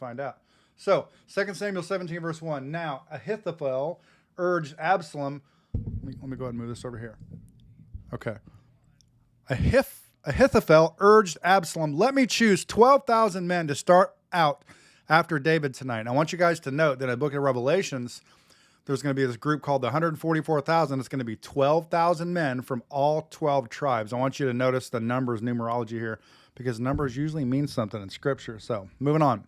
Find out. So, 2 Samuel 17, verse 1. Now, Ahithophel urged Absalom. Let me go ahead and move this over here. Okay. Ahithophel urged Absalom, let me choose 12,000 men to start out after David tonight. And I want you guys to note that in the book of Revelations, there's going to be this group called the 144,000. It's going to be 12,000 men from all 12 tribes. I want you to notice the numbers numerology here because numbers usually mean something in Scripture. So, moving on.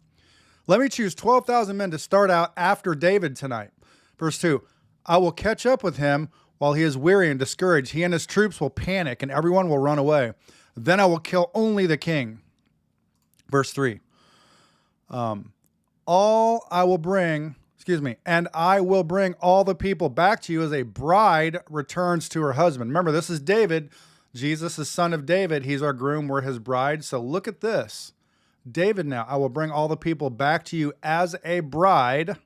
Let me choose 12,000 men to start out after David tonight. Verse 2, I will catch up with him while he is weary and discouraged. He and his troops will panic and everyone will run away. Then I will kill only the king. Verse 3, and I will bring all the people back to you as a bride returns to her husband. Remember, this is David. Jesus is son of David. He's our groom. We're his bride. So look at this. David now, I will bring all the people back to you as a bride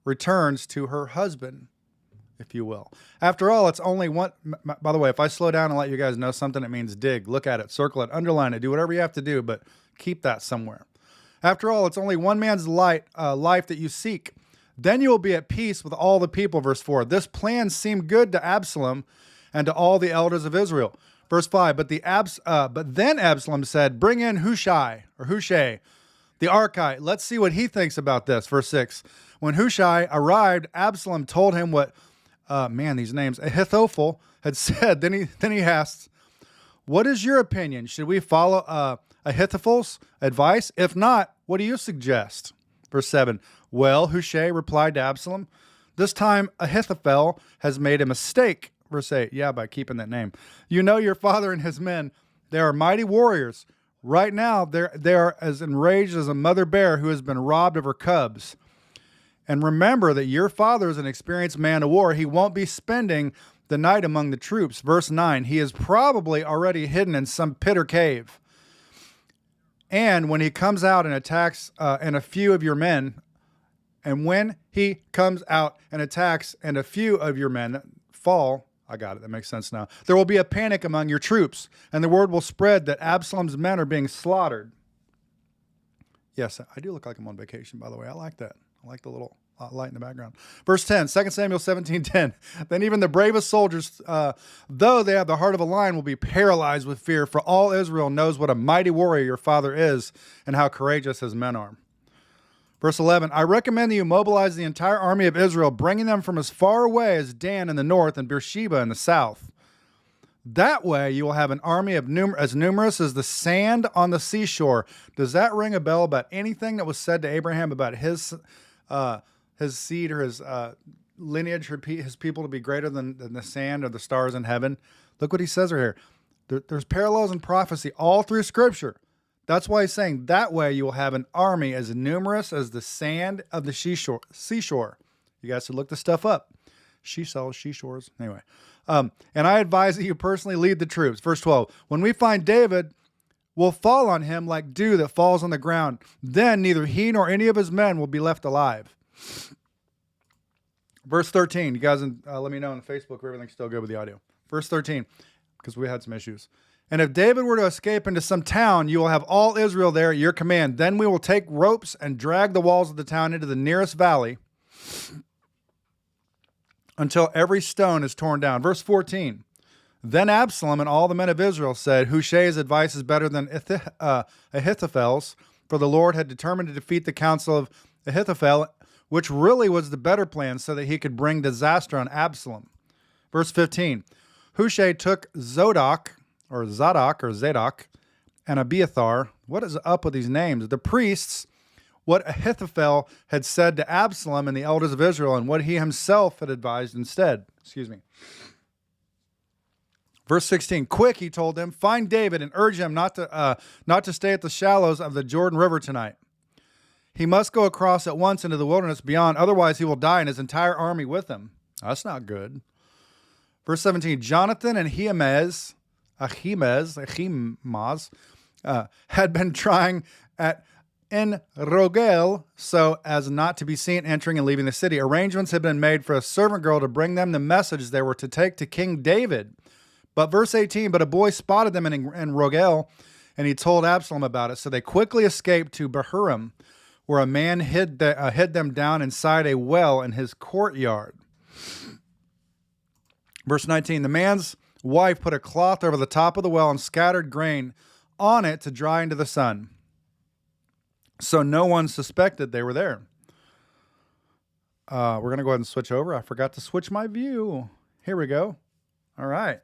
returns to her husband, if you will. After all, it's only one. By the way, if I slow down and let you guys know something, it means dig, look at it, circle it, underline it, do whatever you have to do, but keep that somewhere. After all, it's only one man's life that you seek. Then you will be at peace with all the people. Verse 4. This plan seemed good to Absalom and to all the elders of Israel. Verse 5. But then Absalom said, bring in Hushai, the Archite. Let's see what he thinks about this. Verse 6. When Hushai arrived, Absalom told him what, these names, Ahithophel had said. Then he asked, what is your opinion? Should we follow Ahithophel's advice? If not, what do you suggest? Verse 7. Well, Hushai replied to Absalom, this time Ahithophel has made a mistake. Verse 8. Yeah, by keeping that name. You know your father and his men. They are mighty warriors. Right now, they are as enraged as a mother bear who has been robbed of her cubs. And remember that your father is an experienced man of war. He won't be spending the night among the troops. Verse 9. He is probably already hidden in some pit or cave. And when he comes out and attacks and a few of your men, fall, I got it, that makes sense now. There will be a panic among your troops, and the word will spread that Absalom's men are being slaughtered. Yes, I do look like I'm on vacation, by the way. I like that. I like the little light in the background. Verse 10, 2 Samuel 17:10. Then even the bravest soldiers, though they have the heart of a lion, will be paralyzed with fear, for all Israel knows what a mighty warrior your father is and how courageous his men are. Verse 11, I recommend that you mobilize the entire army of Israel, bringing them from as far away as Dan in the north and Beersheba in the south. That way you will have an army of as numerous as the sand on the seashore. Does that ring a bell about anything that was said to Abraham about his seed or his lineage, his people to be greater than the sand or the stars in heaven? Look what he says right here. There's parallels in prophecy all through Scripture. That's why he's saying that way you will have an army as numerous as the sand of the seashore. You guys should look this stuff up. Seashores. Anyway. And I advise that you personally lead the troops. Verse 12. When we find David, we'll fall on him like dew that falls on the ground. Then neither he nor any of his men will be left alive. Verse 13. You guys let me know on Facebook if everything's still good with the audio. Verse 13, because we had some issues. And if David were to escape into some town, you will have all Israel there at your command. Then we will take ropes and drag the walls of the town into the nearest valley until every stone is torn down. Verse 14. Then Absalom and all the men of Israel said, Hushai's advice is better than Ahithophel's, for the Lord had determined to defeat the counsel of Ahithophel, which really was the better plan, so that he could bring disaster on Absalom. Verse 15. Hushai took Zadok, and Abiathar. What is up with these names? The priests, what Ahithophel had said to Absalom and the elders of Israel, and what he himself had advised instead. Verse 16. Quick, he told them, find David and urge him not to stay at the shallows of the Jordan River tonight. He must go across at once into the wilderness beyond, otherwise he will die and his entire army with him. That's not good. Verse 17. Jonathan and Ahimaaz had been trying in Rogel so as not to be seen entering and leaving the city. Arrangements had been made for a servant girl to bring them the message they were to take to King David. But verse 18, but a boy spotted them in Rogel, and he told Absalom about it. So they quickly escaped to Bahurim, where a man hid them down inside a well in his courtyard. Verse 19, the man's wife put a cloth over the top of the well and scattered grain on it to dry into the sun. So no one suspected they were there. We're going to go ahead and switch over. I forgot to switch my view. Here we go. All right.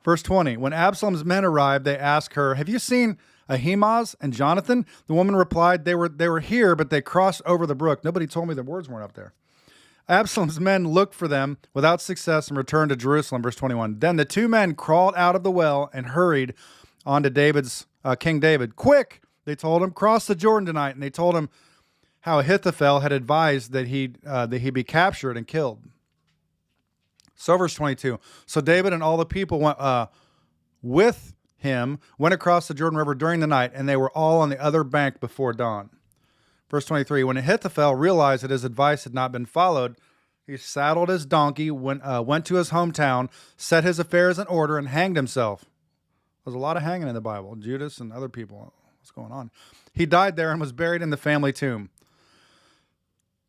Verse 20, when Absalom's men arrived, they asked her, have you seen Ahimaaz and Jonathan? The woman replied, they were here, but they crossed over the brook. Nobody told me the words weren't up there. Absalom's men looked for them without success and returned to Jerusalem. Verse 21, then the two men crawled out of the well and hurried on to King David. Quick, they told him, cross the Jordan tonight. And they told him how Ahithophel had advised that he be captured and killed. So verse 22, so David and all the people went with him, went across the Jordan River during the night, and they were all on the other bank before dawn. Verse 23, when Ahithophel realized that his advice had not been followed, he saddled his donkey, went to his hometown, set his affairs in order, and hanged himself. There's a lot of hanging in the Bible. Judas and other people. What's going on? He died there and was buried in the family tomb.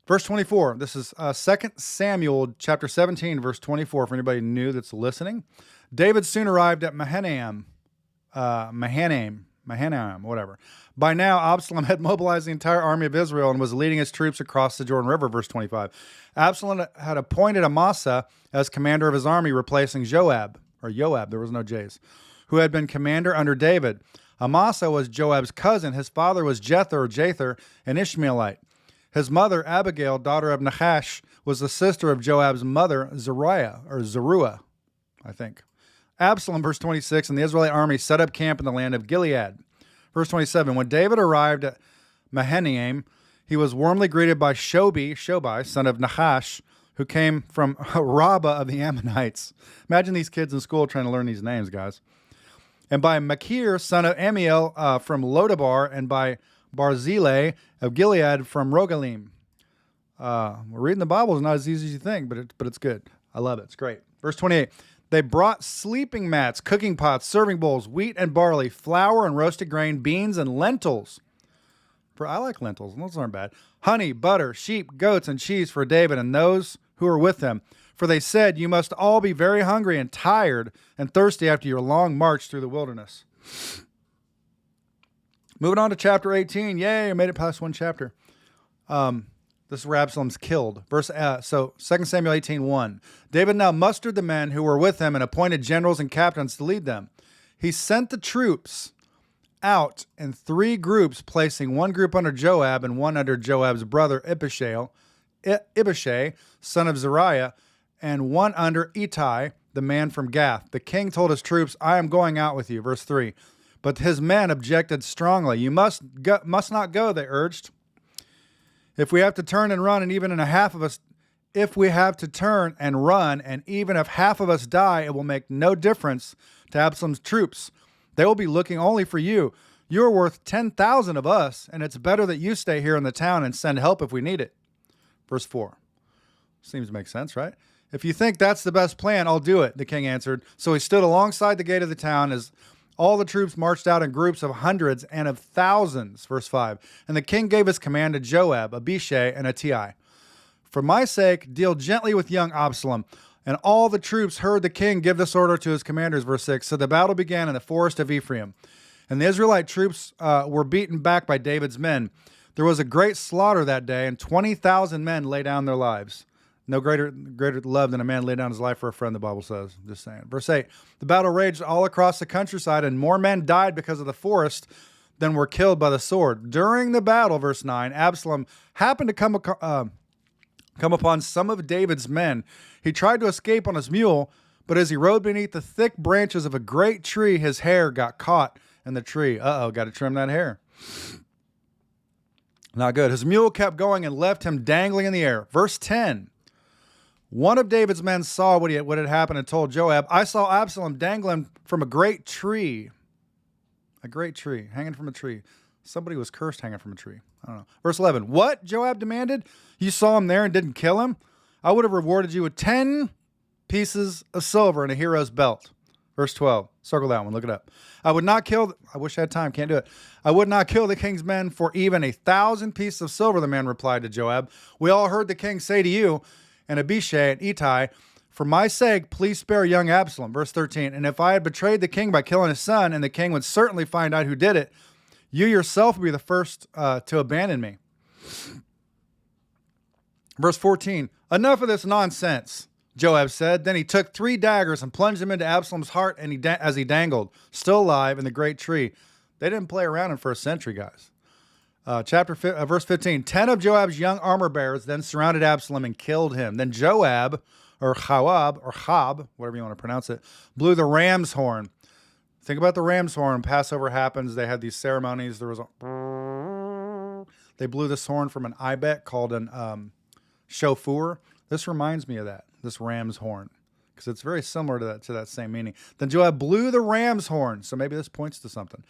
Verse 24, this is 2 Samuel chapter 17, verse 24, for anybody new that's listening. David soon arrived at Mahanaim, whatever. By now, Absalom had mobilized the entire army of Israel and was leading his troops across the Jordan River, verse 25. Absalom had appointed Amasa as commander of his army, replacing Joab, there was no J's, who had been commander under David. Amasa was Joab's cousin. His father was Jether, an Ishmaelite. His mother, Abigail, daughter of Nahash, was the sister of Joab's mother, Zeruiah, I think. Absalom, verse 26, and the Israelite army set up camp in the land of Gilead. Verse 27, when David arrived at Mahanaim, he was warmly greeted by Shobai, son of Nahash, who came from Rabbah of the Ammonites. Imagine these kids in school trying to learn these names, guys. And by Machir, son of Amiel, from Lodabar, and by Barzillai of Gilead from Rogalim. Reading the Bible is not as easy as you think, but it's good. I love it. It's great. Verse 28. They brought sleeping mats, cooking pots, serving bowls, wheat and barley, flour and roasted grain, beans and lentils. I like lentils. Those aren't bad. Honey, butter, sheep, goats, and cheese for David and those who are with him. For they said, you must all be very hungry and tired and thirsty after your long march through the wilderness. Moving on to chapter 18. Yay, I made it past one chapter. This is where Absalom's killed. So 2 Samuel 18:1. David now mustered the men who were with him and appointed generals and captains to lead them. He sent the troops out in 3 groups, placing one group under Joab and one under Joab's brother Abishai, son of Zeruiah, and one under Ittai, the man from Gath. The king told his troops, I am going out with you. Verse 3. But his men objected strongly. You must not go, they urged. If we have to turn and run, and even if half of us die, it will make no difference to Absalom's troops. They will be looking only for you. You are worth 10,000 of us, and it's better that you stay here in the town and send help if we need it. Verse 4. Seems to make sense, right? If you think that's the best plan, I'll do it, the king answered. So he stood alongside the gate of the town as all the troops marched out in groups of hundreds and of thousands. Verse 5. And the king gave his command to Joab, Abishai, and Ittai. For my sake, deal gently with young Absalom. And all the troops heard the king give this order to his commanders. Verse 6. So the battle began in the forest of Ephraim. And the Israelite troops were beaten back by David's men. There was a great slaughter that day, and 20,000 men lay down their lives. No greater love than a man lay down his life for a friend, the Bible says. Just saying. Verse 8, the battle raged all across the countryside, and more men died because of the forest than were killed by the sword. During the battle, verse 9, Absalom happened to come upon some of David's men. He tried to escape on his mule, but as he rode beneath the thick branches of a great tree, his hair got caught in the tree. Got to trim that hair. Not good. His mule kept going and left him dangling in the air. Verse 10. One of David's men saw what had happened and told Joab, I saw Absalom dangling from a great tree. A great tree, hanging from a tree. Somebody was cursed hanging from a tree. I don't know. Verse 11. What? Joab demanded. You saw him there and didn't kill him? I would have rewarded you with 10 pieces of silver and a hero's belt. Verse 12. Circle that one. Look it up. I would not kill. I wish I had time. Can't do it. I would not kill the king's men for even 1,000 pieces of silver, the man replied to Joab. We all heard the king say to you and Abishai and Ittai, for my sake, please spare young Absalom. Verse 13. And if I had betrayed the king by killing his son, and the king would certainly find out who did it, you yourself would be the first to abandon me. Verse 14. Enough of this nonsense, Joab said. Then he took 3 daggers and plunged them into Absalom's heart and as he dangled, still alive, in the great tree. They didn't play around in first century, guys. Verse 15. 10 of Joab's young armor bearers then surrounded Absalom and killed him. Then Joab, or Chab, whatever you want to pronounce it, blew the ram's horn. Think about the ram's horn. Passover happens. They had these ceremonies. They blew this horn from an ibek called an shofar. This reminds me of that, this ram's horn, because it's very similar to that same meaning. Then Joab blew the ram's horn. So maybe this points to something.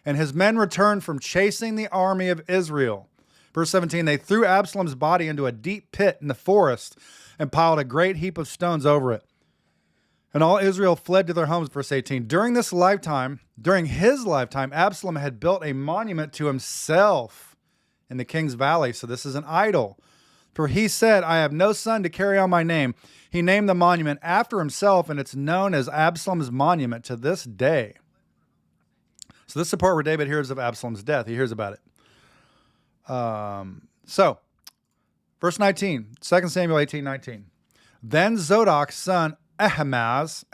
And his men returned from chasing the army of Israel. Verse 17, they threw Absalom's body into a deep pit in the forest and piled a great heap of stones over it. And all Israel fled to their homes. Verse 18, during his lifetime, Absalom had built a monument to himself in the king's valley. So this is an idol. For he said, I have no son to carry on my name. He named the monument after himself, and it's known as Absalom's monument to this day. So this is the part where David hears of Absalom's death. He hears about it. So, verse 19, 2 Samuel 18:19. Then Zodok's son Ahimaaz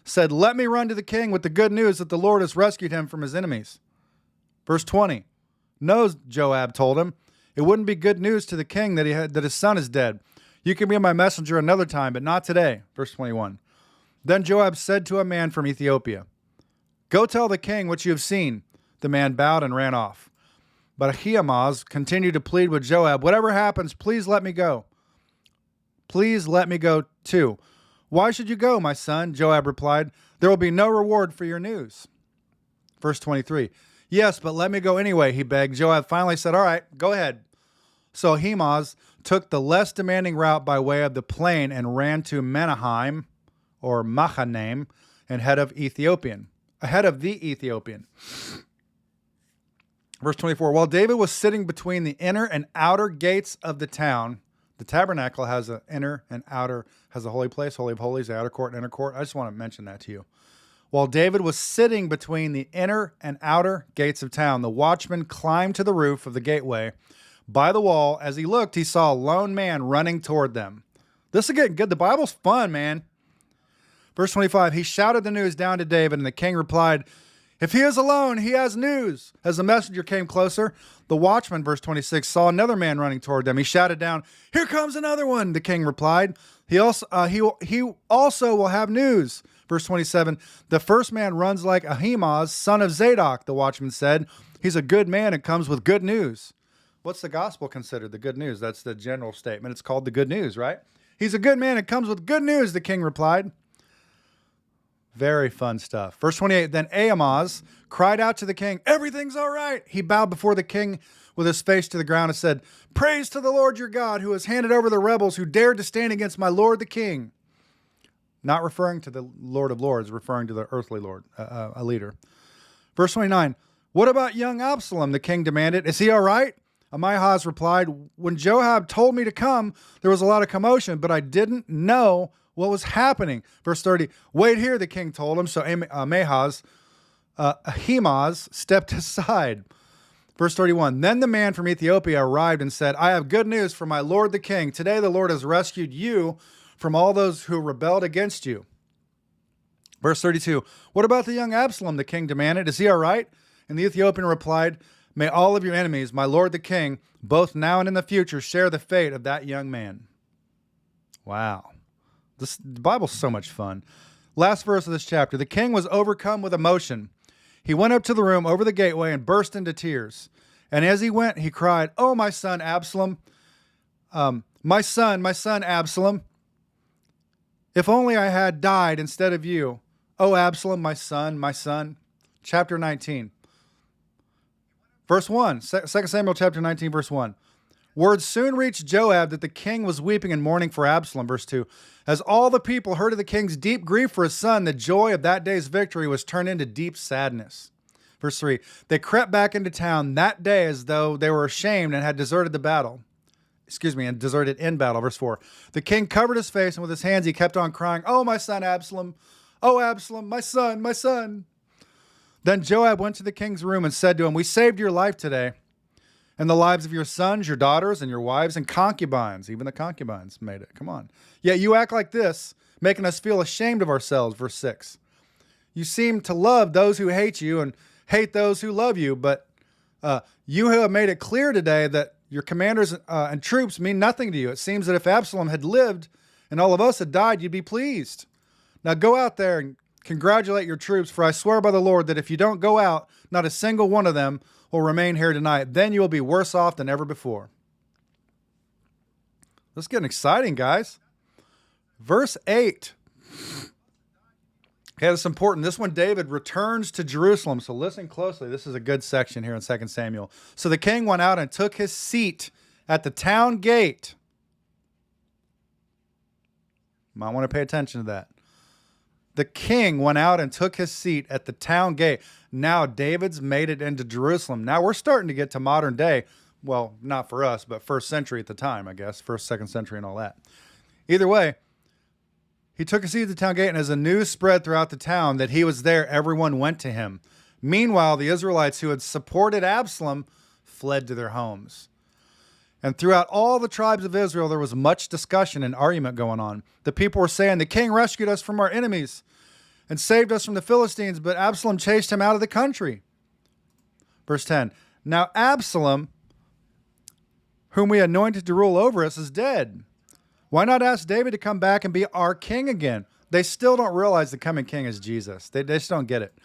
said, let me run to the king with the good news that the Lord has rescued him from his enemies. Verse 20. No, Joab told him, it wouldn't be good news to the king that his son is dead. You can be my messenger another time, but not today. Verse 21. Then Joab said to a man from Ethiopia, go tell the king what you have seen. The man bowed and ran off. But Ahimaaz continued to plead with Joab, whatever happens, please let me go. Please let me go too. Why should you go, my son? Joab replied, there will be no reward for your news. Verse 23. Yes, but let me go anyway, he begged. Joab finally said, all right, go ahead. So Ahimaaz took the less demanding route by way of the plain and ran to Menahem, or Mahanaim, ahead of the Ethiopian. Verse 24, while David was sitting between the inner and outer gates of the town, the tabernacle has an inner and outer, has a holy place, holy of holies, the outer court and inner court. I just want to mention that to you. While David was sitting between the inner and outer gates of town, the watchman climbed to the roof of the gateway. By the wall, as he looked, he saw a lone man running toward them. This is getting good. The Bible's fun, man. Verse 25, he shouted the news down to David, and the king replied, if he is alone, he has news. As the messenger came closer, the watchman, verse 26, saw another man running toward them. He shouted down, here comes another one, the king replied. He also will have news. Verse 27, the first man runs like Ahimaaz, son of Zadok, the watchman said. He's a good man and comes with good news. What's the gospel considered? The good news. That's the general statement. It's called the good news, right? He's a good man and comes with good news, the king replied. Very fun stuff. Verse 28, then Ahimaaz cried out to the king, everything's all right. He bowed before the king with his face to the ground and said, praise to the Lord your God, who has handed over the rebels who dared to stand against my lord the king. Not referring to the Lord of Lords, referring to the earthly lord, a leader. Verse 29, what about young Absalom? The king demanded. Is he all right? Ahimaaz replied, when Joab told me to come, there was a lot of commotion, but I didn't know what was happening. Verse 30, wait here, the king told him. So Ahimaaz stepped aside. Verse 31, then the man from Ethiopia arrived and said, I have good news for my lord the king. Today the Lord has rescued you from all those who rebelled against you. Verse 32, what about the young Absalom? The king demanded. Is he all right? And the Ethiopian replied, may all of your enemies, my lord the king, both now and in the future, share the fate of that young man. Wow. The Bible's so much fun. Last verse of this chapter. The king was overcome with emotion. He went up to the room over the gateway and burst into tears. And as he went, he cried, oh, my son Absalom, my son Absalom, if only I had died instead of you. Oh, Absalom, my son. Chapter 19. Verse 1, 2 Samuel chapter 19, verse 1. Word soon reached Joab that the king was weeping and mourning for Absalom. Verse 2. As all the people heard of the king's deep grief for his son, the joy of that day's victory was turned into deep sadness. Verse 3. They crept back into town that day as though they were ashamed and had deserted the battle. And deserted in battle. Verse 4. The king covered his face, and with his hands he kept on crying, "Oh, my son Absalom! Oh, Absalom, my son, my son!" Then Joab went to the king's room and said to him, "We saved your life today, and the lives of your sons, your daughters, and your wives, and concubines." Even the concubines made it. Come on. Yet you act like this, making us feel ashamed of ourselves. Verse 6. You seem to love those who hate you and hate those who love you, but you have made it clear today that your commanders and troops mean nothing to you. It seems that if Absalom had lived and all of us had died, you'd be pleased. Now go out there and congratulate your troops, for I swear by the Lord that if you don't go out, not a single one of them will remain here tonight. Then you will be worse off than ever before. This is getting exciting, guys. Verse 8. Okay, that's important. This one, David returns to Jerusalem. So listen closely. This is a good section here in 2 Samuel. So the king went out and took his seat at the town gate. Might want to pay attention to that. The king went out and took his seat at the town gate. Now David's made it into Jerusalem. Now we're starting to get to modern day. Well, not for us, but first century at the time, I guess. First, second century and all that. Either way, he took a seat at the town gate, and as the news spread throughout the town that he was there, everyone went to him. Meanwhile, the Israelites who had supported Absalom fled to their homes. And throughout all the tribes of Israel, there was much discussion and argument going on. The people were saying, "The king rescued us from our enemies and saved us from the Philistines, but Absalom chased him out of the country." Verse 10. Now Absalom, whom we anointed to rule over us, is dead. Why not ask David to come back and be our king again? They still don't realize the coming king is Jesus. They just don't get it.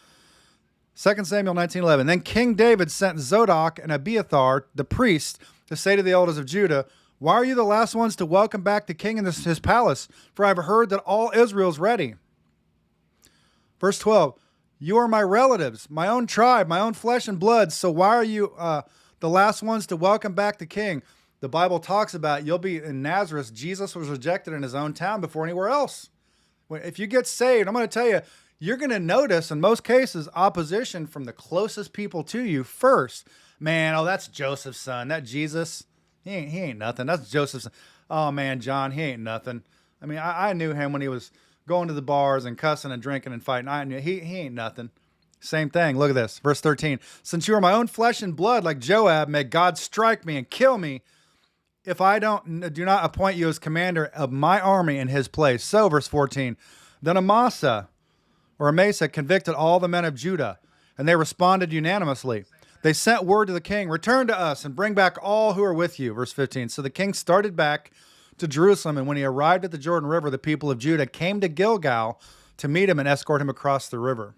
2 Samuel 19:11. Then King David sent Zadok and Abiathar, the priest, to say to the elders of Judah, "Why are you the last ones to welcome back the king in his palace? For I have heard that all Israel is ready." Verse 12. You are my relatives, my own tribe, my own flesh and blood. So why are you the last ones to welcome back the king? The Bible talks about you'll be in Nazareth. Jesus was rejected in his own town before anywhere else. If you get saved, I'm going to tell you, you're going to notice in most cases opposition from the closest people to you first. Man, oh, that's Joseph's son. That Jesus, he ain't nothing. That's Joseph's son. Oh, man, John, he ain't nothing. I mean, I knew him when he was going to the bars and cussing and drinking and fighting. I knew he ain't nothing. Same thing. Look at this. Verse 13. Since you are my own flesh and blood like Joab, may God strike me and kill me if I do not appoint you as commander of my army in his place. So, verse 14, then Amasa convicted all the men of Judah, and they responded unanimously. They sent word to the king, "Return to us and bring back all who are with you." Verse 15, so the king started back to Jerusalem, and when he arrived at the Jordan River, the people of Judah came to Gilgal to meet him and escort him across the river.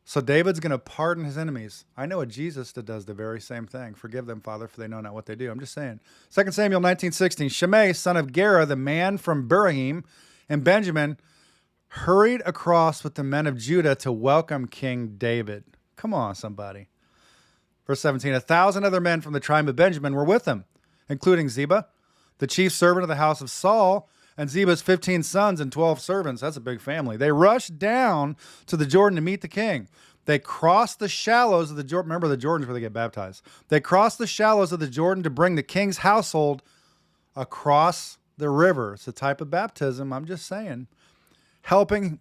So David's going to pardon his enemies. I know a Jesus that does the very same thing. Forgive them, Father, for they know not what they do. I'm just saying. 2 Samuel 19:16. Shimei, son of Gera, the man from Berahim and Benjamin, hurried across with the men of Judah to welcome King David. Come on, somebody. Verse 17. 1,000 other men from the tribe of Benjamin were with him, including Ziba, the chief servant of the house of Saul, and Ziba's 15 sons and 12 servants. That's a big family. They rushed down to the Jordan to meet the king. They crossed the shallows of the Jordan. Remember, the Jordan's where they get baptized. They crossed the shallows of the Jordan to bring the king's household across the river. It's a type of baptism, I'm just saying. Helping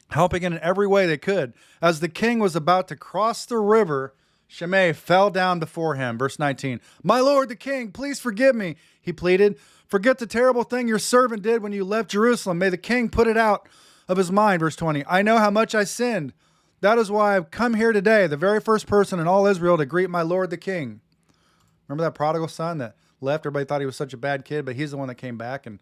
in every way they could. As the king was about to cross the river, Shimei fell down before him. Verse 19. My lord the king, please forgive me, he pleaded. Forget the terrible thing your servant did when you left Jerusalem. May the king put it out of his mind. Verse 20. I know how much I sinned. That is why I've come here today, the very first person in all Israel to greet my lord the king. Remember that prodigal son that left? Everybody thought he was such a bad kid, but he's the one that came back. And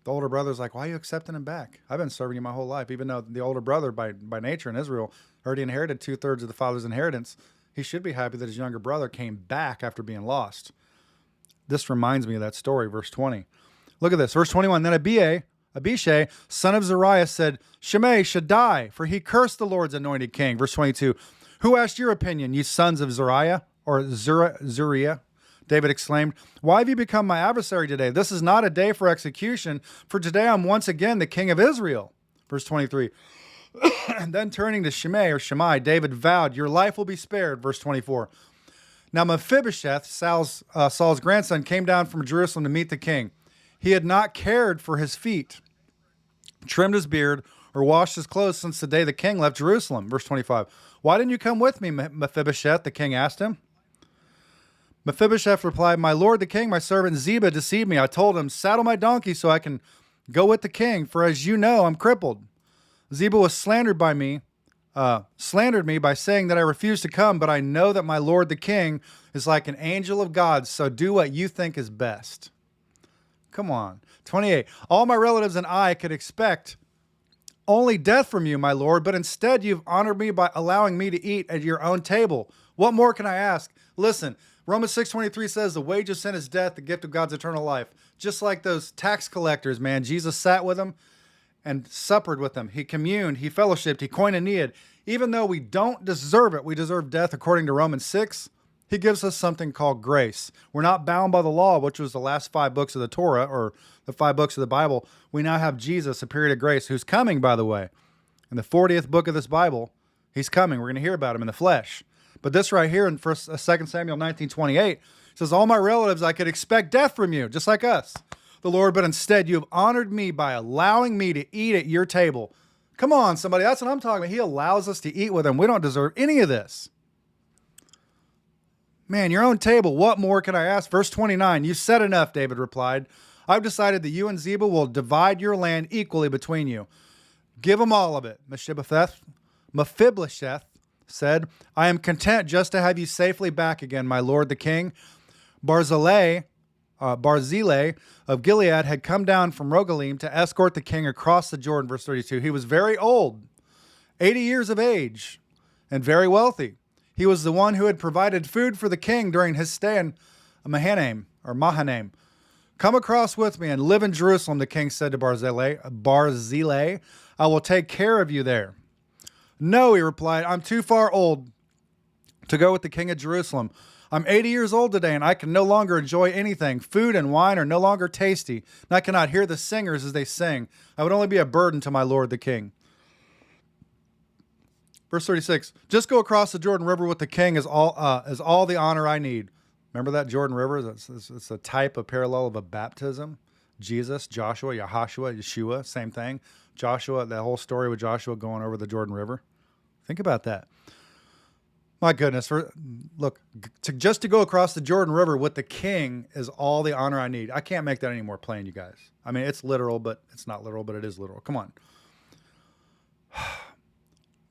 the older brother's like, why are you accepting him back? I've been serving you my whole life. Even though the older brother by nature in Israel already inherited 2/3 of the father's inheritance, he should be happy that his younger brother came back after being lost. This reminds me of that story, verse 20. Look at this, verse 21. Then Abishai, son of Zeruiah, said, Shimei should die, for he cursed the Lord's anointed king. Verse 22. Who asked your opinion, you sons of Zeruiah or Zuriah? David exclaimed, "Why have you become my adversary today? This is not a day for execution, for today I'm once again the king of Israel." Verse 23. And then turning to Shimei, David vowed, "Your life will be spared." Verse 24. Now Mephibosheth, Saul's grandson, came down from Jerusalem to meet the king. He had not cared for his feet, trimmed his beard, or washed his clothes since the day the king left Jerusalem. Verse 25. "Why didn't you come with me, Mephibosheth?" the king asked him. Mephibosheth replied, "My lord the king, my servant Ziba deceived me. I told him, 'Saddle my donkey so I can go with the king, for as you know, I'm crippled.' Ziba was slandered me by saying that I refused to come, but I know that my lord the king is like an angel of God, so do what you think is best." Come on. 28. "All my relatives and I could expect only death from you, my lord, but instead you've honored me by allowing me to eat at your own table. What more can I ask?" Listen, Romans 6:23 says the wage of sin is death, the gift of God's eternal life. Just like those tax collectors, man, Jesus sat with them and suppered with them. He communed, he fellowshiped, he koinoniaed. Even though we don't deserve it, we deserve death according to Romans 6, he gives us something called grace. We're not bound by the law, which was the last 5 books of the Torah, or the 5 books of the Bible. We now have Jesus, a period of grace, who's coming, by the way. In the 40th book of this Bible, he's coming. We're going to hear about him in the flesh. But this right here in 2 Samuel 19:28 says, "All my relatives, I could expect death from you," just like us, the Lord, "but instead you have honored me by allowing me to eat at your table." Come on, somebody. That's what I'm talking about. He allows us to eat with him. We don't deserve any of this. Man, your own table. What more can I ask? Verse 29, "You said enough," David replied. "I've decided that you and Ziba will divide your land equally between you. Give them all of it." Mephibosheth said, "I am content just to have you safely back again, my lord the king." Barzillai of Gilead had come down from Rogelim to escort the king across the Jordan. Verse 32. He was very old, 80 years of age, and very wealthy. He was the one who had provided food for the king during his stay in Mahanaim. "Come across with me and live in Jerusalem," the king said to Barzillai. "I will take care of you there." "No," he replied, "I'm too far old to go with the king of Jerusalem. I'm 80 years old today, and I can no longer enjoy anything. Food and wine are no longer tasty, and I cannot hear the singers as they sing. I would only be a burden to my lord the king." Verse 36, "Just go across the Jordan River with the king is all the honor I need." Remember that Jordan River? It's a type, a parallel of a baptism. Jesus, Joshua, Yeshua, same thing. Joshua, that whole story with Joshua going over the Jordan River. Think about that. My goodness. Just to go across the Jordan River with the king is all the honor I need. I can't make that any more plain, you guys. I mean, it's literal, but it's not literal, but it is literal. Come on.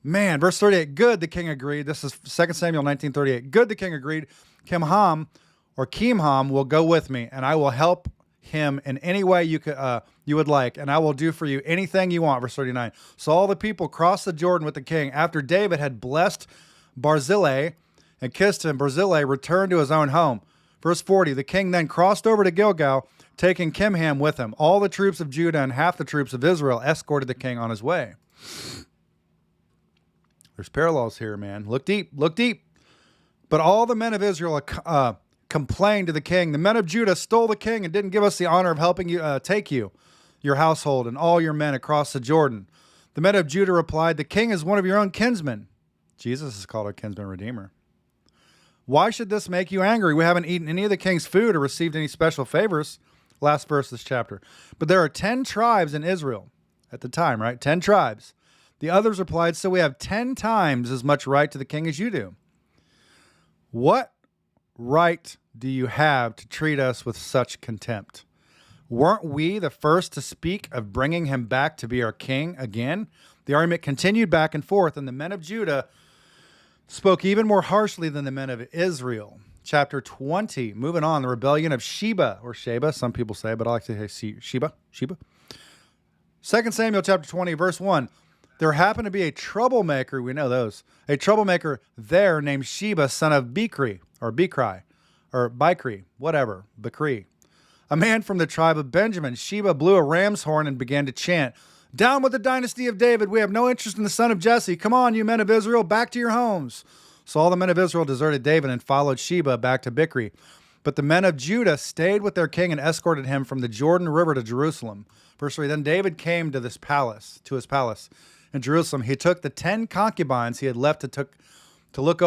Man, verse 38, "Good," the king agreed. This is 2 Samuel 19:38. "Good," the king agreed. Kimham will go with me, and I will help him in any way you would like, and I will do for you anything you want. Verse 39. So all the people crossed the Jordan with the king. After David had blessed Barzillai and kissed him, Barzillai returned to his own home. Verse 40. The king then crossed over to Gilgal, taking Kimham with him. All the troops of Judah and half the troops of Israel escorted the king on his way. There's parallels here, man. Look deep, look deep. But all the men of Israel complained to the king. "The men of Judah stole the king and didn't give us the honor of helping you take you, your household, and all your men across the Jordan." The men of Judah replied, "The king is one of your own kinsmen." Jesus is called our kinsman redeemer. "Why should this make you angry? We haven't eaten any of the king's food or received any special favors." Last verse of this chapter. "But there are 10 tribes in Israel." At the time, right? 10 tribes. The others replied, "So we have 10 times as much right to the king as you do." What right do you have to treat us with such contempt? Weren't we the first to speak of bringing him back to be our king again? The argument continued back and forth, and the men of Judah spoke even more harshly than the men of Israel. Chapter 20, moving on, the rebellion of Sheba, or Sheba, some people say, but I like to say Sheba. 2 Samuel chapter 20, verse 1. There happened to be a troublemaker, we know those, a troublemaker there named Sheba, son of Bichri, a man from the tribe of Benjamin. Sheba blew a ram's horn and began to chant, "Down with the dynasty of David. We have no interest in the son of Jesse. Come on, you men of Israel, back to your homes." So all the men of Israel deserted David and followed Sheba back to Bichri. But the men of Judah stayed with their king and escorted him from the Jordan River to Jerusalem. Verse 3, then David came to his palace in Jerusalem. He took the 10 concubines he had left to look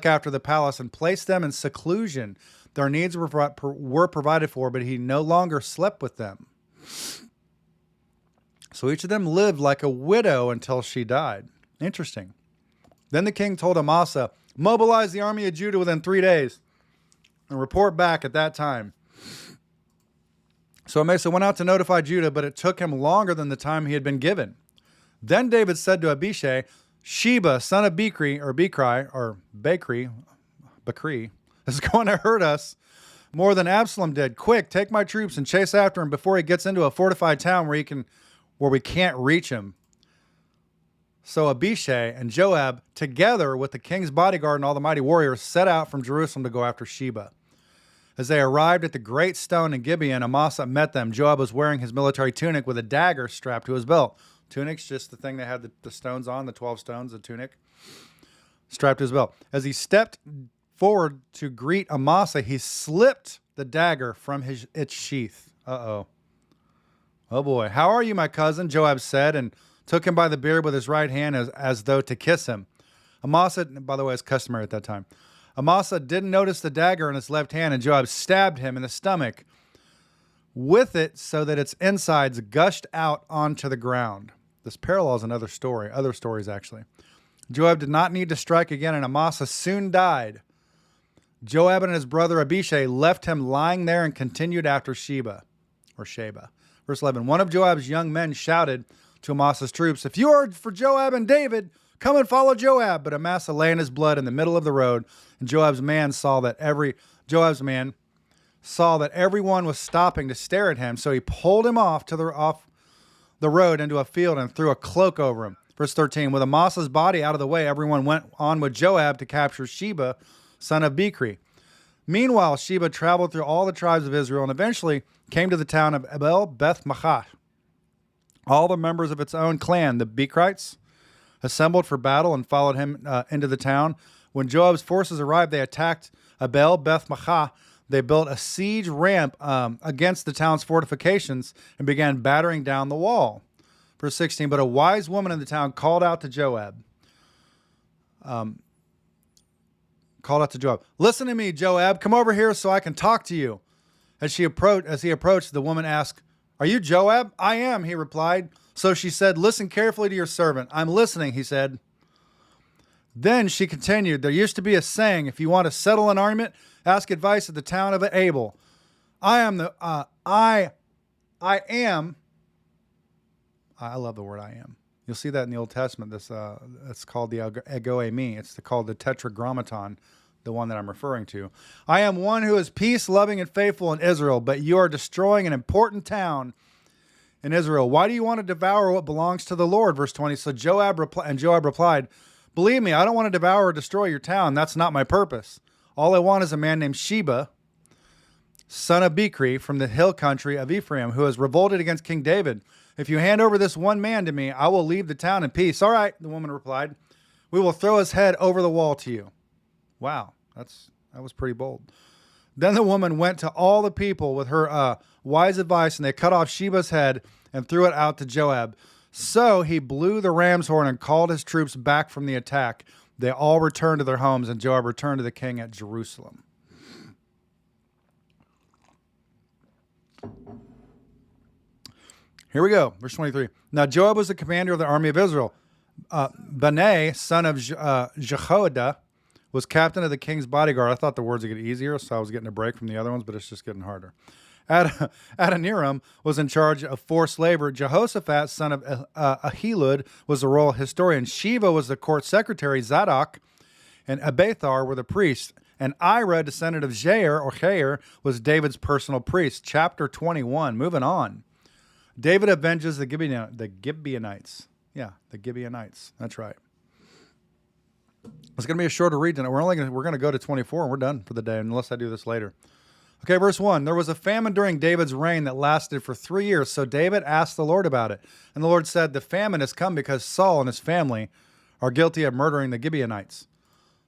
after the palace and placed them in seclusion. Their needs were provided for, but he no longer slept with them. So each of them lived like a widow until she died. Interesting. Then the king told Amasa, mobilize the army of Judah within 3 days and report back at that time. So Amasa went out to notify Judah, but it took him longer than the time he had been given. Then David said to Abishai, Sheba, son of Bakri, is going to hurt us more than Absalom did. Quick, take my troops and chase after him before he gets into a fortified town where we can't reach him. So Abishai and Joab, together with the king's bodyguard and all the mighty warriors, set out from Jerusalem to go after Sheba. As they arrived at the great stone in Gibeon, Amasa met them. Joab was wearing his military tunic with a dagger strapped to his belt. Tunic's just the thing that had the stones on, the 12 stones, the tunic, strapped to his belt. As he stepped forward to greet Amasa, he slipped the dagger from its sheath. Uh-oh. Oh boy. How are you, my cousin? Joab said, and took him by the beard with his right hand as though to kiss him. Amasa, by the way, is customary at that time. Amasa didn't notice the dagger in his left hand, and Joab stabbed him in the stomach with it so that its insides gushed out onto the ground. This parallels another story, other stories actually. Joab did not need to strike again, and Amasa soon died. Joab and his brother Abishai left him lying there and continued after Sheba. Verse 11, one of Joab's young men shouted to Amasa's troops, if you are for Joab and David, come and follow Joab. But Amasa lay in his blood in the middle of the road, and Joab's man saw that everyone was stopping to stare at him, so he pulled him off the road into a field and threw a cloak over him. Verse 13, with Amasa's body out of the way, everyone went on with Joab to capture Sheba, son of Bakri. Meanwhile, Sheba traveled through all the tribes of Israel and eventually came to the town of Abel Beth Maachah. All the members of its own clan, the Bakrites, assembled for battle and followed him into the town. When Joab's forces arrived, they attacked Abel Beth Maachah. They built a siege ramp against the town's fortifications and began battering down the wall. Verse 16, but a wise woman in the town called out to Joab. Listen to me, Joab. Come over here so I can talk to you. As he approached, the woman asked, are you Joab? I am, he replied. So she said, listen carefully to your servant. I'm listening, he said. Then she continued, there used to be a saying, if you want to settle an argument, ask advice at the town of Abel. I love the word I am. You'll see that in the Old Testament. It's called the ego eimi. It's called the tetragrammaton, the one that I'm referring to. I am one who is peace-loving and faithful in Israel, but you are destroying an important town in Israel. Why do you want to devour what belongs to the Lord? Verse 20. So Joab replied, believe me, I don't want to devour or destroy your town. That's not my purpose. All I want is a man named Sheba, son of Bakri, from the hill country of Ephraim, who has revolted against King David. If you hand over this one man to me, I will leave the town in peace. All right, the woman replied. We will throw his head over the wall to you. Wow, that was pretty bold. Then the woman went to all the people with her wise advice, and they cut off Sheba's head and threw it out to Joab. So he blew the ram's horn and called his troops back from the attack. They all returned to their homes, and Joab returned to the king at Jerusalem. Here we go, verse 23. Now Joab was the commander of the army of Israel. Benai, son of Jehoiada, was captain of the king's bodyguard. I thought the words would get easier, so I was getting a break from the other ones, but it's just getting harder. Adoniram was in charge of 4 slavers. Jehoshaphat, son of Ahilud, was the royal historian. Sheva was the court secretary. Zadok and Abiathar were the priests. And Ira, descendant of Jair, was David's personal priest. Chapter 21. Moving on. David avenges the Gibeonites. Yeah, the Gibeonites. That's right. It's going to be a shorter read tonight. We're going to go to 24 and we're done for the day unless I do this later. Okay, verse 1. There was a famine during David's reign that lasted for 3 years. So David asked the Lord about it. And the Lord said, the famine has come because Saul and his family are guilty of murdering the Gibeonites.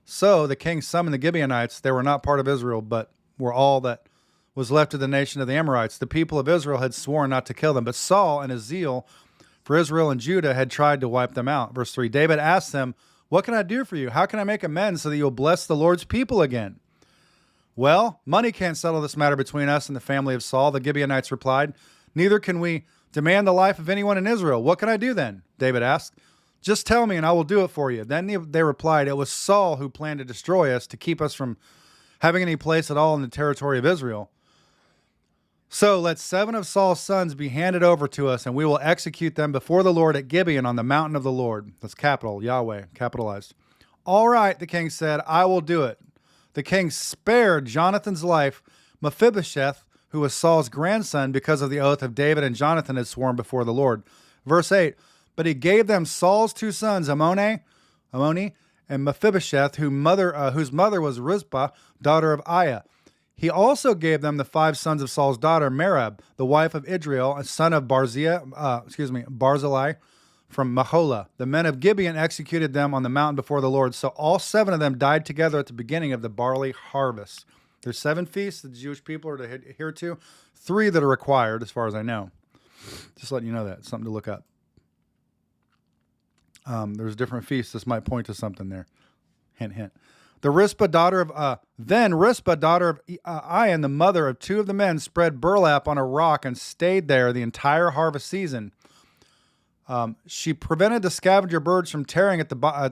So the king summoned the Gibeonites. They were not part of Israel, but were all that was left of the nation of the Amorites. The people of Israel had sworn not to kill them, but Saul, in his zeal for Israel and Judah, had tried to wipe them out. Verse 3, David asked them, "What can I do for you? How can I make amends so that you'll bless the Lord's people again?" "Well, money can't settle this matter between us and the family of Saul," the Gibeonites replied. "Neither can we demand the life of anyone in Israel. What can I do then?" David asked. "Just tell me and I will do it for you." Then they replied, "It was Saul who planned to destroy us, to keep us from having any place at all in the territory of Israel. So let 7 of Saul's sons be handed over to us, and we will execute them before the Lord at Gibeon on the mountain of the Lord." That's capital, Yahweh, capitalized. "All right," the king said, "I will do it." The king spared Jonathan's life, Mephibosheth, who was Saul's grandson, because of the oath of David and Jonathan had sworn before the Lord. Verse 8, "But he gave them Saul's 2 sons, Ammoni, and Mephibosheth, whose mother was Rizpah, daughter of Aiah. He also gave them the 5 sons of Saul's daughter, Merab, the wife of Idriel, a son of Barzillai from Mahola. The men of Gibeon executed them on the mountain before the Lord. So all 7 of them died together at the beginning of the barley harvest." There's 7 feasts that the Jewish people are to adhere to, 3 that are required, as far as I know. Just letting you know that. It's something to look up. There's different feasts. This might point to something there. Hint, hint. Then Rizpah, daughter of Aiah, the mother of 2 of the men, spread burlap on a rock and stayed there the entire harvest season. She prevented the scavenger birds from tearing at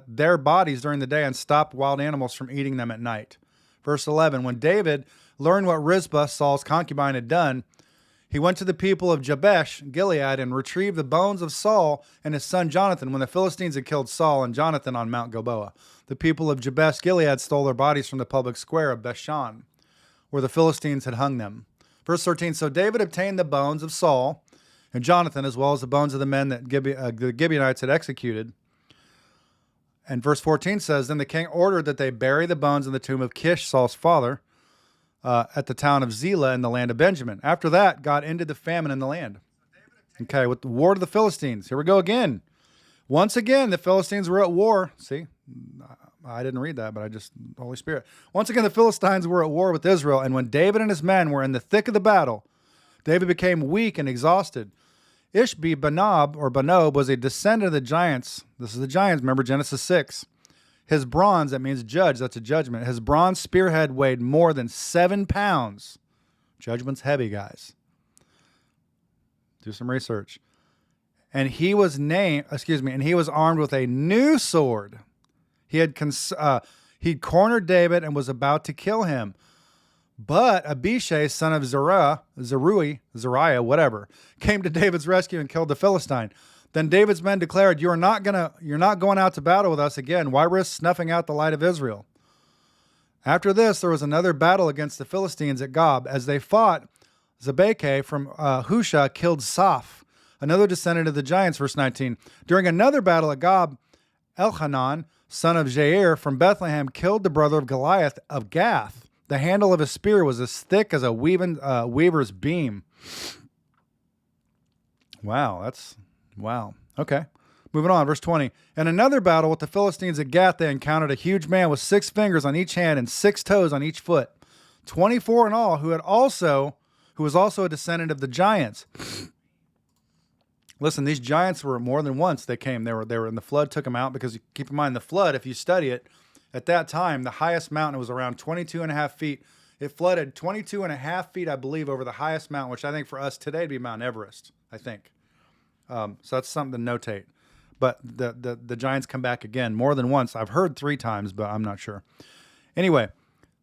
their bodies during the day and stopped wild animals from eating them at night. Verse 11, when David learned what Rizpah, Saul's concubine, had done, he went to the people of Jabesh, Gilead, and retrieved the bones of Saul and his son Jonathan when the Philistines had killed Saul and Jonathan on Mount Gilboa. The people of Jabesh, Gilead, stole their bodies from the public square of Bethshan, where the Philistines had hung them. Verse 13, so David obtained the bones of Saul and Jonathan, as well as the bones of the men that the Gibeonites had executed. And verse 14 says, then the king ordered that they bury the bones in the tomb of Kish, Saul's father, at the town of Zelah in the land of Benjamin. After that, God ended the famine in the land. Okay, with the war to the Philistines. Here we go again. Once again, the Philistines were at war. See, I didn't read that, but the Holy Spirit. Once again, the Philistines were at war with Israel, and when David and his men were in the thick of the battle, David became weak and exhausted. Banob was a descendant of the giants. This is the giants, remember Genesis 6. His bronze, that means judge, that's a judgment. His bronze spearhead weighed more than 7 pounds. Judgment's heavy, guys. Do some research. And he was armed with a new sword. He'd cornered David and was about to kill him. But Abishai, son of Zeruiah, came to David's rescue and killed the Philistine. Then David's men declared, you're not going out to battle with us again. Why risk snuffing out the light of Israel? After this, there was another battle against the Philistines at Gob. As they fought, Zabekah from Husha killed Saph, another descendant of the giants, verse 19. During another battle at Gob, Elhanan, son of Jair from Bethlehem, killed the brother of Goliath of Gath. The handle of his spear was as thick as a weaver's beam. Wow. Okay. Moving on, verse 20. In another battle with the Philistines at Gath, they encountered a huge man with 6 fingers on each hand and 6 toes on each foot, 24 in all, who was also a descendant of the giants. Listen, these giants were more than once they came. They were in the flood, took them out, because keep in mind, the flood, if you study it, at that time, the highest mountain was around 22 and a half feet. It flooded 22 and a half feet, I believe, over the highest mountain, which I think for us today would be Mount Everest, I think. So that's something to notate. But the giants come back again more than once. I've heard 3 times, but I'm not sure. Anyway,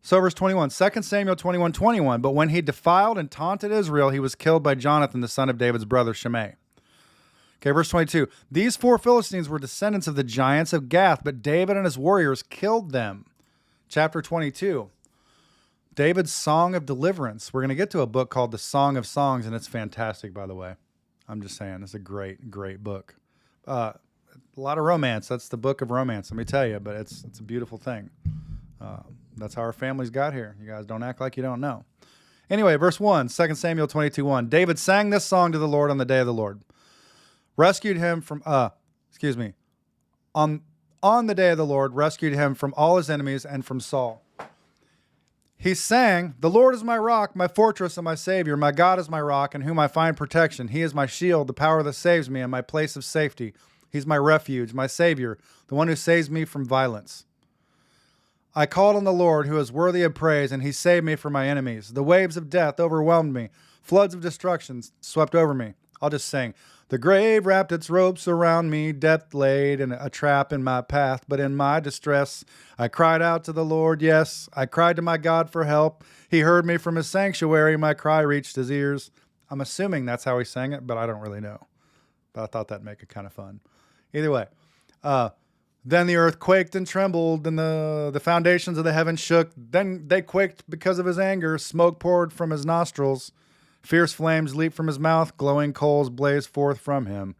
so verse 21, 2 Samuel 21:21. But when he defiled and taunted Israel, he was killed by Jonathan, the son of David's brother Shimei. Okay, verse 22. These 4 Philistines were descendants of the giants of Gath, but David and his warriors killed them. Chapter 22. David's Song of Deliverance. We're going to get to a book called The Song of Songs, and it's fantastic, by the way. I'm just saying, it's a great, great book. A lot of romance. That's the book of romance, let me tell you, but it's a beautiful thing. That's how our families got here. You guys don't act like you don't know. Anyway, verse 1, 2 Samuel 22:1. David sang this song to the Lord on the day of the Lord. Rescued him from, on the day of the Lord, rescued him from all his enemies and from Saul. He sang, "The Lord is my rock, my fortress, and my Savior. My God is my rock, in whom I find protection. He is my shield, the power that saves me, and my place of safety. He's my refuge, my Savior, the one who saves me from violence. I called on the Lord, who is worthy of praise, and he saved me from my enemies. The waves of death overwhelmed me. Floods of destruction swept over me." I'll just sing. "The grave wrapped its ropes around me. Death laid in a trap in my path. But in my distress, I cried out to the Lord. Yes, I cried to my God for help. He heard me from his sanctuary. My cry reached his ears." I'm assuming that's how he sang it, but I don't really know. But I thought that'd make it kind of fun. Either way. Then the earth quaked and trembled, and the foundations of the heavens shook. Then they quaked because of his anger. Smoke poured from his nostrils. Fierce flames leaped from his mouth. Glowing coals blazed forth from him.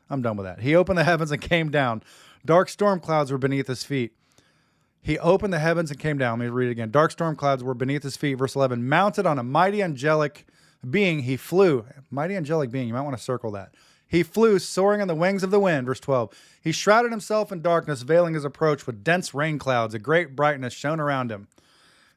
I'm done with that. He opened the heavens and came down. Dark storm clouds were beneath his feet. He opened the heavens and came down. Let me read it again. Dark storm clouds were beneath his feet. Verse 11. Mounted on a mighty angelic being, he flew. Mighty angelic being. You might want to circle that. He flew, soaring on the wings of the wind. Verse 12. He shrouded himself in darkness, veiling his approach with dense rain clouds. A great brightness shone around him,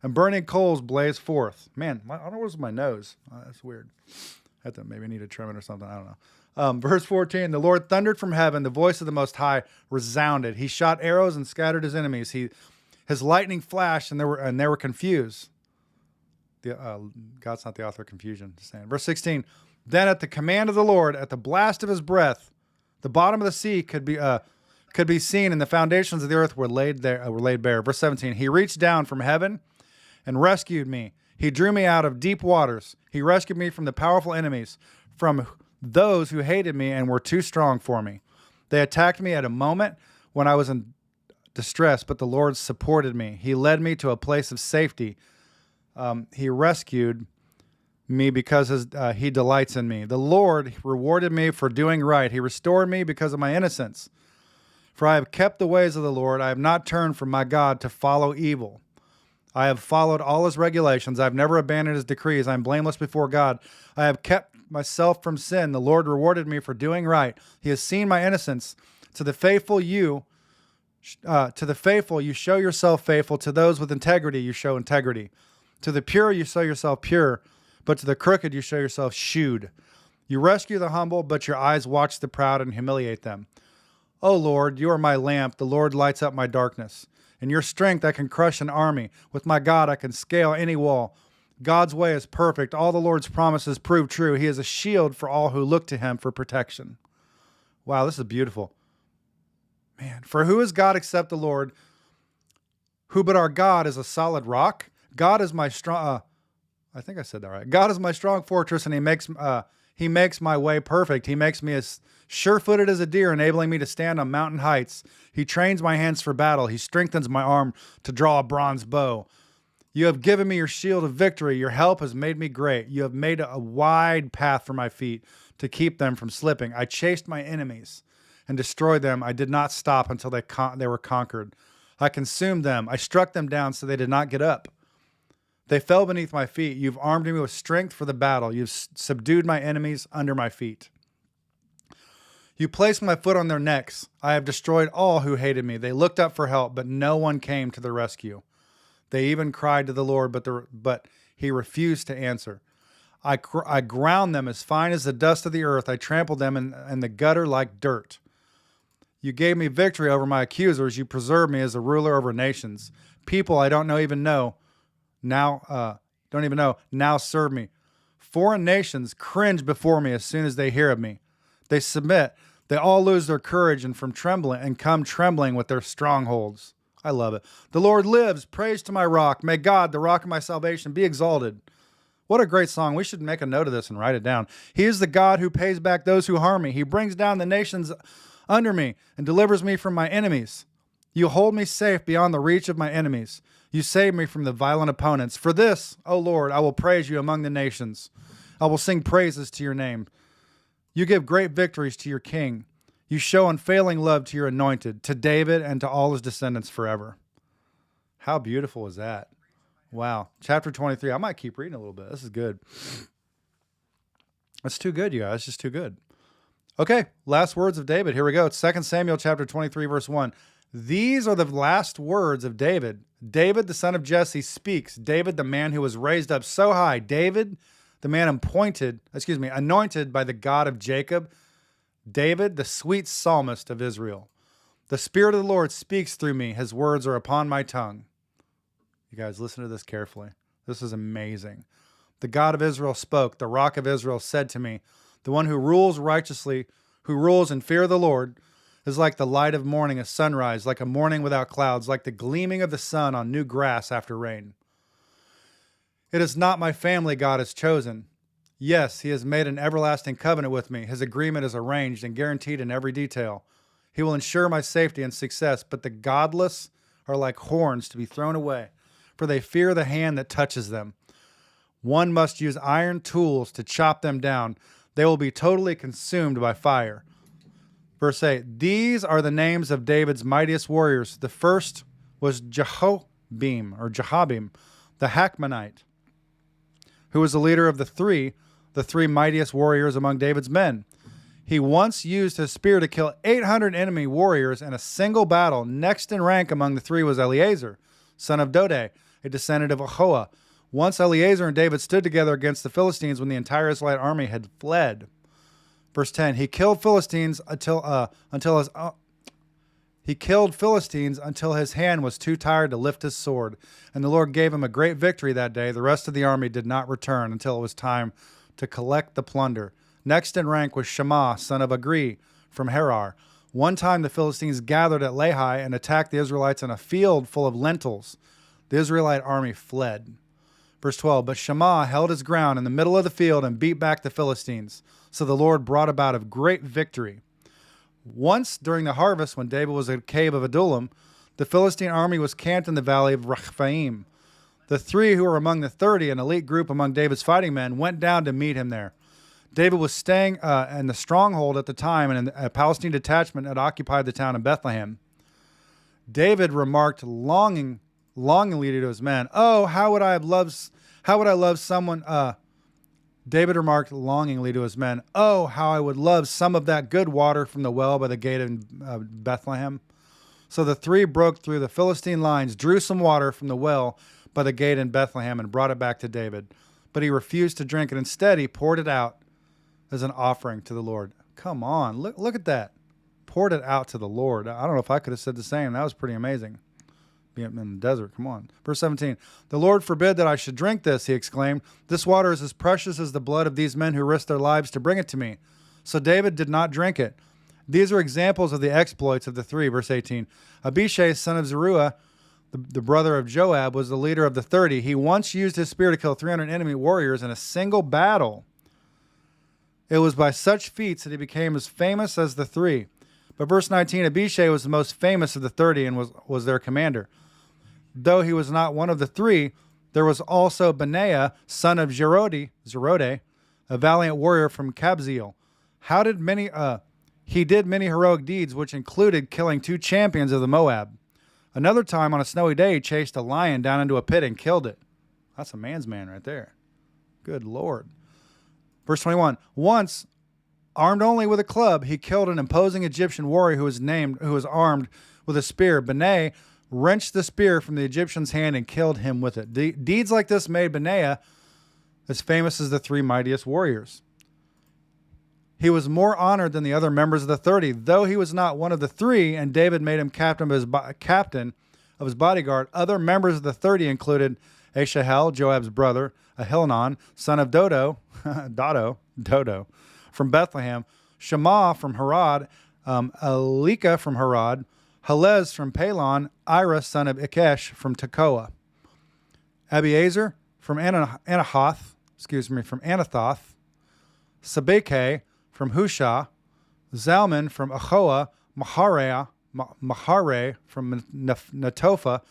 and burning coals blazed forth. Man, I don't know what's my nose. That's weird. I have to maybe need a trim it or something. I don't know. Verse 14. The Lord thundered from heaven. The voice of the Most High resounded. He shot arrows and scattered his enemies. His lightning flashed, and they were confused. God's not the author of confusion. Just saying. Verse 16. Then at the command of the Lord, at the blast of his breath, the bottom of the sea could be seen, and the foundations of the earth were laid bare. Verse 17. He reached down from heaven and rescued me. He drew me out of deep waters. He rescued me from the powerful enemies, from those who hated me and were too strong for me. They attacked me at a moment when I was in distress, but the Lord supported me. He led me to a place of safety. He rescued me because he delights in me. The Lord rewarded me for doing right. He restored me because of my innocence. For I have kept the ways of the Lord. I have not turned from my God to follow evil. I have followed all his regulations. I have never abandoned his decrees. I am blameless before God. I have kept myself from sin. The Lord rewarded me for doing right. He has seen my innocence. To the faithful you show yourself faithful. To those with integrity you show integrity. To the pure you show yourself pure. But to the crooked you show yourself shrewd. You rescue the humble, but your eyes watch the proud and humiliate them. O Lord, you are my lamp. The Lord lights up my darkness. In your strength I can crush an army. With my God I can scale any wall. God's way is perfect. All the Lord's promises prove true. He is a shield for all who look to him for protection. Wow, this is beautiful. Man, for who is God except the Lord? Who but our God is a solid rock? God is my strong... I think I said that right. God is my strong fortress, and he makes my way perfect. He makes me as sure-footed as a deer, enabling me to stand on mountain heights. He trains my hands for battle. He strengthens my arm to draw a bronze bow. You have given me your shield of victory. Your help has made me great. You have made a wide path for my feet to keep them from slipping. I chased my enemies and destroyed them. I did not stop until they were conquered. I consumed them. I struck them down so they did not get up. They fell beneath my feet. You've armed me with strength for the battle. You've subdued my enemies under my feet. You placed my foot on their necks. I have destroyed all who hated me. They looked up for help, but no one came to their rescue. They even cried to the Lord, but he refused to answer. I ground them as fine as the dust of the earth. I trampled them in the gutter like dirt. You gave me victory over my accusers. You preserved me as a ruler over nations. People I don't even know now serve me. Foreign nations cringe before me as soon as they hear of me. They submit. They all lose their courage and come trembling with their strongholds. I love it. The Lord lives. Praise to my rock. May God, the rock of my salvation, be exalted. What a great song. We should make a note of this and write it down. He is the God who pays back those who harm me. He brings down the nations under me and delivers me from my enemies. You hold me safe beyond the reach of my enemies. You save me from the violent opponents. For this, O Lord, I will praise you among the nations. I will sing praises to your name. You give great victories to your king. You show unfailing love to your anointed, to David and to all his descendants forever. How beautiful is that? Wow. Chapter 23. I might keep reading a little bit. This is good. It's too good, you guys. It's just too good. Okay, last words of David. Here we go. It's 2 Samuel chapter 23, verse 1. These are the last words of David. David, the son of Jesse, speaks. David, the man who was raised up so high. David, the man anointed by the God of Jacob. David, the sweet psalmist of Israel. The Spirit of the Lord speaks through me. His words are upon my tongue. You guys, listen to this carefully. This is amazing. The God of Israel spoke. The rock of Israel said to me, the one who rules righteously, who rules in fear of the Lord, is like the light of morning at sunrise, like a morning without clouds, like the gleaming of the sun on new grass after rain. It is not my family God has chosen. Yes, he has made an everlasting covenant with me. His agreement is arranged and guaranteed in every detail. He will ensure my safety and success, but the godless are like horns to be thrown away, for they fear the hand that touches them. One must use iron tools to chop them down. They will be totally consumed by fire. Verse 8, these are the names of David's mightiest warriors. The first was Jehoabim, the Hakmonite, who was the leader of the three mightiest warriors among David's men. He once used his spear to kill 800 enemy warriors in a single battle. Next in rank among the three was Eleazar, son of Dode, a descendant of Ahoah. Once Eleazar and David stood together against the Philistines when the entire Israelite army had fled. Verse 10, he killed Philistines until his hand was too tired to lift his sword. And the Lord gave him a great victory that day. The rest of the army did not return until it was time to collect the plunder. Next in rank was Shammah, son of Agri, from Harar. One time the Philistines gathered at Lehi and attacked the Israelites in a field full of lentils. The Israelite army fled. Verse 12, but Shammah held his ground in the middle of the field and beat back the Philistines. So the Lord brought about a great victory. Once during the harvest, when David was at the cave of Adullam, the Philistine army was camped in the valley of Rephaim. The three who were among the 30, an elite group among David's fighting men, went down to meet him there. David was staying in the stronghold at the time, and a Palestinian detachment had occupied the town of Bethlehem. David remarked longingly to his men, "Oh, how would I love someone?" David remarked longingly to his men, "Oh, how I would love some of that good water from the well by the gate of Bethlehem." So the three broke through the Philistine lines, drew some water from the well by the gate in Bethlehem, and brought it back to David. But he refused to drink it. Instead, he poured it out as an offering to the Lord. Come on, look at that. Poured it out to the Lord. I don't know if I could have said the same. That was pretty amazing. Being in the desert, come on. Verse 17, the Lord forbid that I should drink this, he exclaimed. This water is as precious as the blood of these men who risked their lives to bring it to me. So David did not drink it. These are examples of the exploits of the three. Verse 18, Abishai, son of Zeruiah, the brother of Joab, was the leader of the 30. He once used his spear to kill 300 enemy warriors in a single battle. It was by such feats that he became as famous as the three. But verse 19, Abishai was the most famous of the 30 and was their commander. Though he was not one of the three, there was also Benaiah, son of Zerode, a valiant warrior from Kabzeel. He did many heroic deeds, which included killing 2 champions of the Moab. Another time, on a snowy day, he chased a lion down into a pit and killed it. That's a man's man right there. Good Lord. Verse 21, once, armed only with a club, he killed an imposing Egyptian warrior who was armed with a spear. Benaiah wrenched the spear from the Egyptian's hand and killed him with it. Deeds like this made Benaiah as famous as the 3 mightiest warriors. He was more honored than the other members of the 30, though he was not one of the 3, and David made him captain of his bodyguard. Other members of the 30 included Asahel, Joab's brother, Ahilnon, son of Dodo, from Bethlehem, Shammah from Harod, Elika from Harod, Helez from Palon, Ira, son of Ikesh, from Tekoa, Abiezer from Anathoth, Sabekah from Hushah, Zalman from Ahoah, Mahare from Netophah,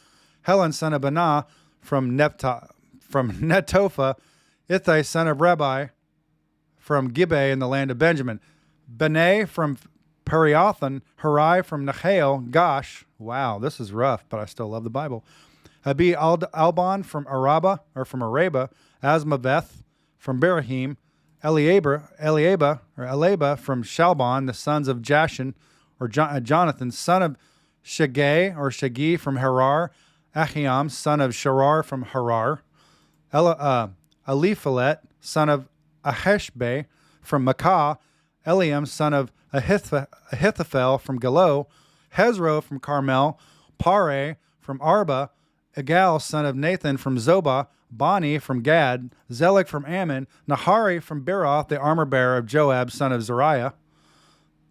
Helen, son of Banah, from Netophah, Ittai, son of Rabbi, from Gibeah in the land of Benjamin, Benai from Periothan, Hurai from Nahael, Gosh. Wow, this is rough, but I still love the Bible. Abi Alban from Araba, Asmaveth from Berahim, Eliaba from Shalbon, the sons of Jashan, or Jonathan, son of Shaggai from Harar, Ahiam, son of Sharar from Harar, Eliphalet, son of Aheshbe from Makkah, Eliam, son of Ahithophel from Galo, Hezro from Carmel, Pare from Arba, Egal, son of Nathan from Zobah, Bani from Gad, Zelek from Ammon, Nahari from Beroth, the armor bearer of Joab, son of Zariah,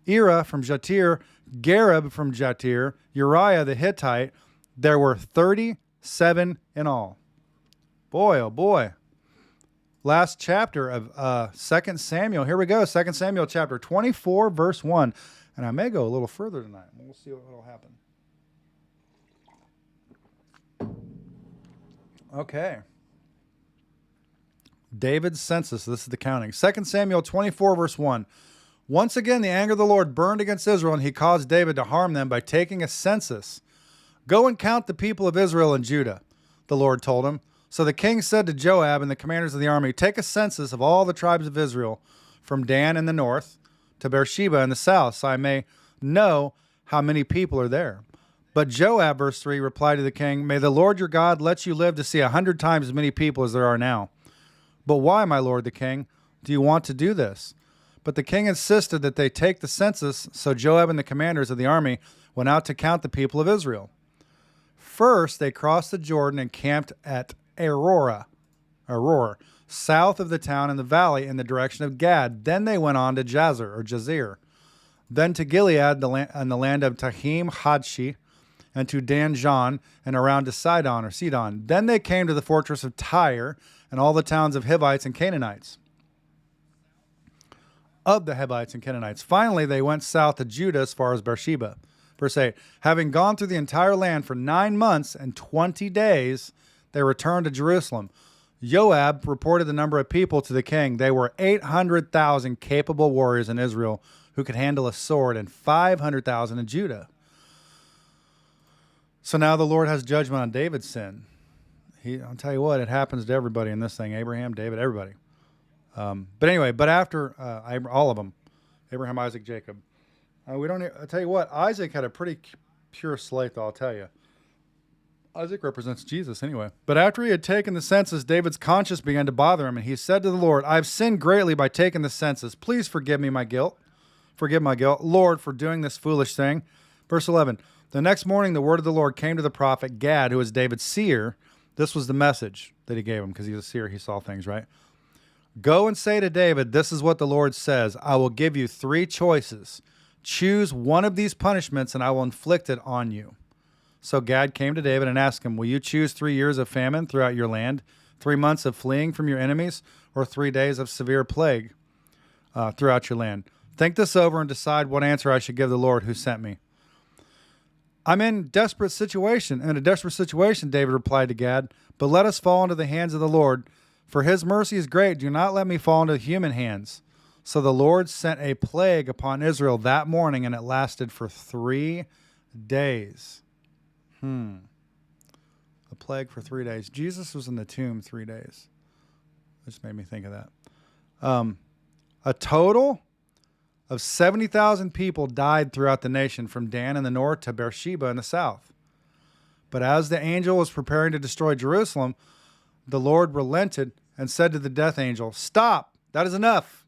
Ira from Jatir, Gareb from Jatir, Uriah the Hittite. There were 37 in all. Boy, oh boy. Last chapter of 2 Samuel. Here we go. 2 Samuel chapter 24, verse 1. And I may go a little further tonight. We'll see what will happen. Okay. David's census. This is the counting. 2 Samuel 24, verse 1. Once again, the anger of the Lord burned against Israel, and he caused David to harm them by taking a census. Go and count the people of Israel and Judah, the Lord told him. So the king said to Joab and the commanders of the army, take a census of all the tribes of Israel, from Dan in the north to Beersheba in the south, so I may know how many people are there. But Joab, verse 3, replied to the king, may the Lord your God let you live to see 100 times as many people as there are now. But why, my lord the king, do you want to do this? But the king insisted that they take the census, so Joab and the commanders of the army went out to count the people of Israel. First, they crossed the Jordan and camped at Aurora, south of the town in the valley in the direction of Gad. Then they went on to Jazer, then to Gilead and the land of Tahim Hadshi, and to Dan-Jan and around to Sidon. Then they came to the fortress of Tyre and all the towns of Hivites and Canaanites. Finally, they went south to Judah as far as Beersheba. Verse 8, having gone through the entire land for 9 months and 20 days, they returned to Jerusalem. Joab reported the number of people to the king. They were 800,000 capable warriors in Israel who could handle a sword, and 500,000 in Judah. So now the Lord has judgment on David's sin. I'll tell you what, it happens to everybody in this thing. Abraham, David, everybody. But after all of them, Abraham, Isaac, Jacob. I'll tell you what, Isaac had a pretty pure slate, though, I'll tell you. Isaac represents Jesus anyway. But after he had taken the census, David's conscience began to bother him, and he said to the Lord, I've sinned greatly by taking the census. Please forgive my guilt, Lord, for doing this foolish thing. Verse 11, the next morning the word of the Lord came to the prophet Gad, who was David's seer. This was the message that he gave him, because he was a seer, he saw things, right? Go and say to David, this is what the Lord says. I will give you 3 choices. Choose one of these punishments, and I will inflict it on you. So Gad came to David and asked him, will you choose 3 years of famine throughout your land, 3 months of fleeing from your enemies, or 3 days of severe plague throughout your land? Think this over and decide what answer I should give the Lord who sent me. I'm in a desperate situation, David replied to Gad, but let us fall into the hands of the Lord, for his mercy is great. Do not let me fall into human hands. So the Lord sent a plague upon Israel that morning, and it lasted for 3 days. A plague for 3 days. Jesus was in the tomb 3 days. This made me think of that. A total of 70,000 people died throughout the nation, from Dan in the north to Beersheba in the south. But as the angel was preparing to destroy Jerusalem, the Lord relented and said to the death angel, stop, that is enough.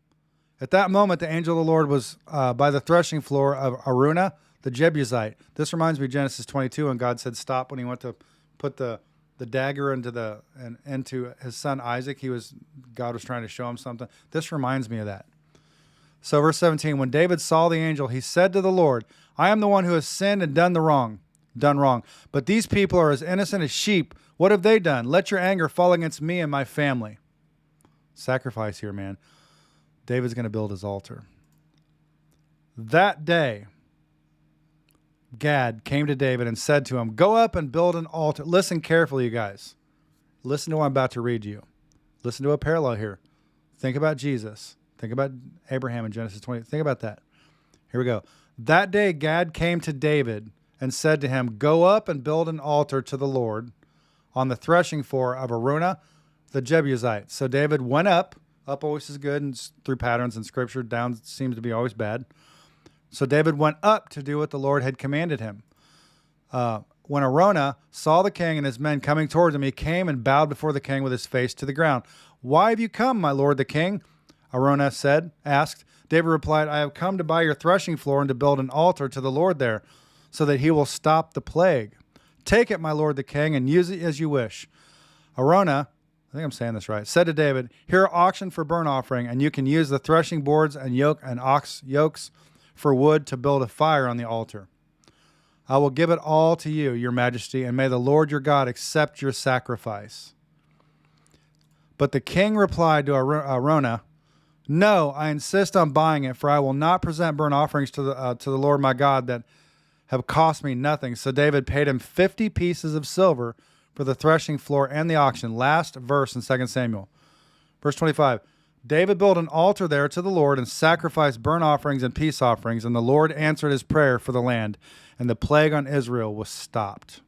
At that moment, the angel of the Lord was by the threshing floor of Araunah, the Jebusite. This reminds me of Genesis 22, when God said stop when he went to put the dagger into his son Isaac. God was trying to show him something. This reminds me of that. So verse 17, when David saw the angel, he said to the Lord, I am the one who has sinned and done wrong. But these people are as innocent as sheep. What have they done? Let your anger fall against me and my family. Sacrifice here, man. David's going to build his altar. That day, Gad came to David and said to him, go up and build an altar. Listen carefully, you guys. Listen to what I'm about to read you. Listen to a parallel here. Think about Jesus. Think about Abraham in Genesis 20. Think about that. Here we go. That day, Gad came to David and said to him, go up and build an altar to the Lord on the threshing floor of Araunah, the Jebusite. So David went up. Up always is good, and through patterns in Scripture, down seems to be always bad. So David went up to do what the Lord had commanded him. When Araunah saw the king and his men coming towards him, he came and bowed before the king with his face to the ground. Why have you come, my lord the king? Araunah asked. David replied, I have come to buy your threshing floor and to build an altar to the Lord there, so that he will stop the plague. Take it, my lord the king, and use it as you wish. Araunah, I think I'm saying this right, said to David, here are auction for burnt offering, and you can use the threshing boards and ox yokes for wood to build a fire on the altar. I will give it all to you, your majesty, and may the Lord your God accept your sacrifice. But the king replied to Araunah, no, I insist on buying it, for I will not present burnt offerings to the Lord my God that have cost me nothing. So David paid him 50 pieces of silver for the threshing floor and the auction. Last verse in 2 Samuel. Verse 25. David built an altar there to the Lord and sacrificed burnt offerings and peace offerings, and the Lord answered his prayer for the land, and the plague on Israel was stopped.